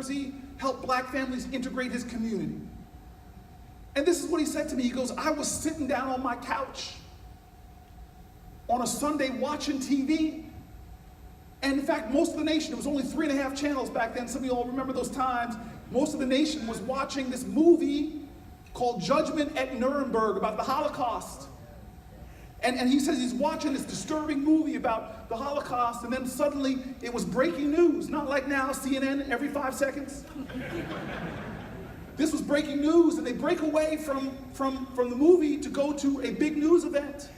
Jersey, help black families integrate his community. And this is what he said to me. He goes, I was sitting down on my couch on a Sunday watching TV. And in fact, most of the nation, it was only 3.5 channels back then. Some of you all remember those times. Most of the nation was watching this movie called Judgment at Nuremberg about the Holocaust. And he says he's watching this disturbing movie about the Holocaust, and then suddenly it was breaking news. Not like now, CNN every 5 seconds. This was breaking news, and they break away from the movie to go to a big news event.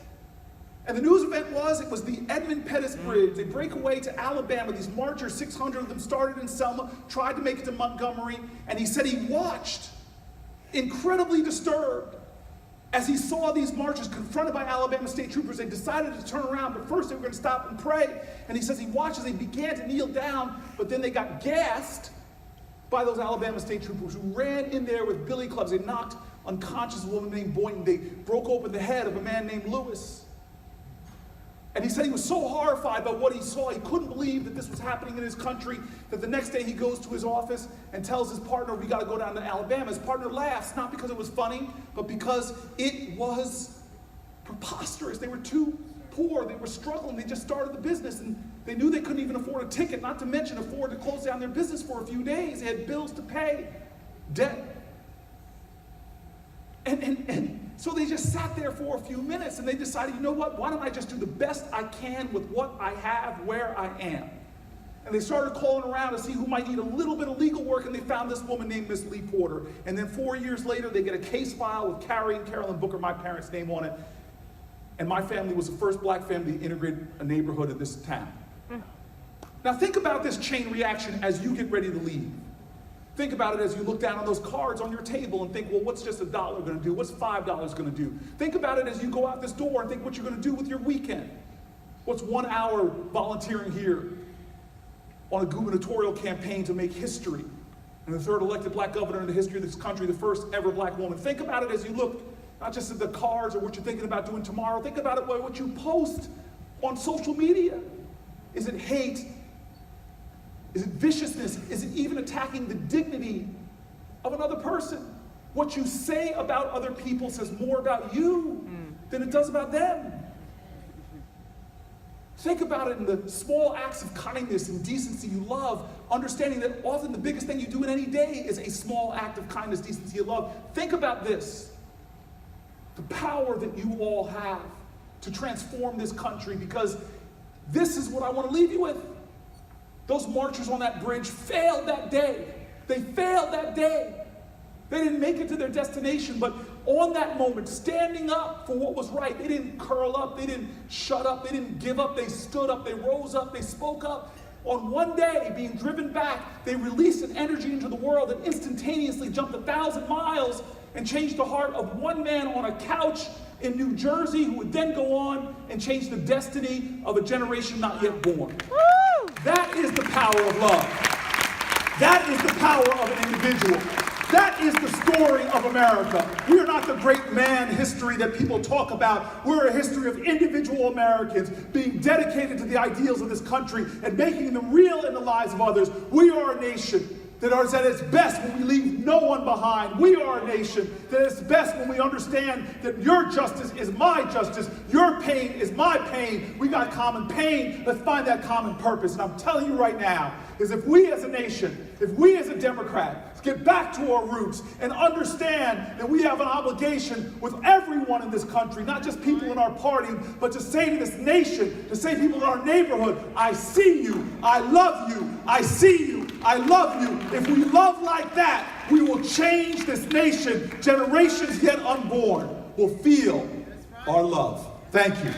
And the news event was the Edmund Pettus Bridge. They break away to Alabama. These marchers, 600 of them, started in Selma, tried to make it to Montgomery, and he said he watched, incredibly disturbed, as he saw these marchers confronted by Alabama state troopers. They decided to turn around, but first they were going to stop and pray. And he says he watched as they began to kneel down, but then they got gassed by those Alabama state troopers who ran in there with billy clubs. They knocked unconscious a woman named Boynton. They broke open the head of a man named Lewis. And he said he was so horrified by what he saw, he couldn't believe that this was happening in his country, that the next day he goes to his office and tells his partner, we got to go down to Alabama. His partner laughs, not because it was funny, but because it was preposterous. They were too poor, they were struggling, they just started the business, and they knew they couldn't even afford a ticket, not to mention afford to close down their business for a few days. They had bills to pay, debt. And so they just sat there for a few minutes, and they decided, you know what, why don't I just do the best I can with what I have, where I am? And they started calling around to see who might need a little bit of legal work, and they found this woman named Miss Lee Porter. And then 4 years later, they get a case file with Carrie and Carolyn Booker, my parents' name on it. And my family was the first black family to integrate a neighborhood in this town. Now think about this chain reaction as you get ready to leave. Think about it as you look down on those cards on your table and think, well, what's just $1 going to do? What's $5 going to do? Think about it as you go out this door and think what you're going to do with your weekend. What's 1 hour volunteering here on a gubernatorial campaign to make history, and the third elected black governor in the history of this country, the first ever black woman. Think about it as you look, not just at the cards or what you're thinking about doing tomorrow. Think about it by what you post on social media. Is it hate? Is it viciousness? Is it even attacking the dignity of another person? What you say about other people says more about you than it does about them. Think about it in the small acts of kindness and decency you love, understanding that often the biggest thing you do in any day is a small act of kindness, decency, and love. Think about this. The power that you all have to transform this country, because this is what I want to leave you with. Those marchers on that bridge failed that day. They failed that day. They didn't make it to their destination, but on that moment, standing up for what was right, they didn't curl up, they didn't shut up, they didn't give up, they stood up, they rose up, they spoke up. On one day, being driven back, they released an energy into the world that instantaneously jumped 1,000 miles and changed the heart of one man on a couch in New Jersey, who would then go on and change the destiny of a generation not yet born. Woo! That is the power of love. That is the power of an individual. That is the story of America. We are not the great man history that people talk about. We're a history of individual Americans being dedicated to the ideals of this country and making them real in the lives of others. We are a nation that is at its best when we leave no one behind. We are a nation that is best when we understand that your justice is my justice, your pain is my pain. We got common pain. Let's find that common purpose. And I'm telling you right now, is if we as a nation, if we as a Democrat, get back to our roots and understand that we have an obligation with everyone in this country, not just people in our party, but to say to this nation, to say to people in our neighborhood, I see you, I love you, I see you, I love you. If we love like that, we will change this nation. Generations yet unborn will feel our love. Thank you.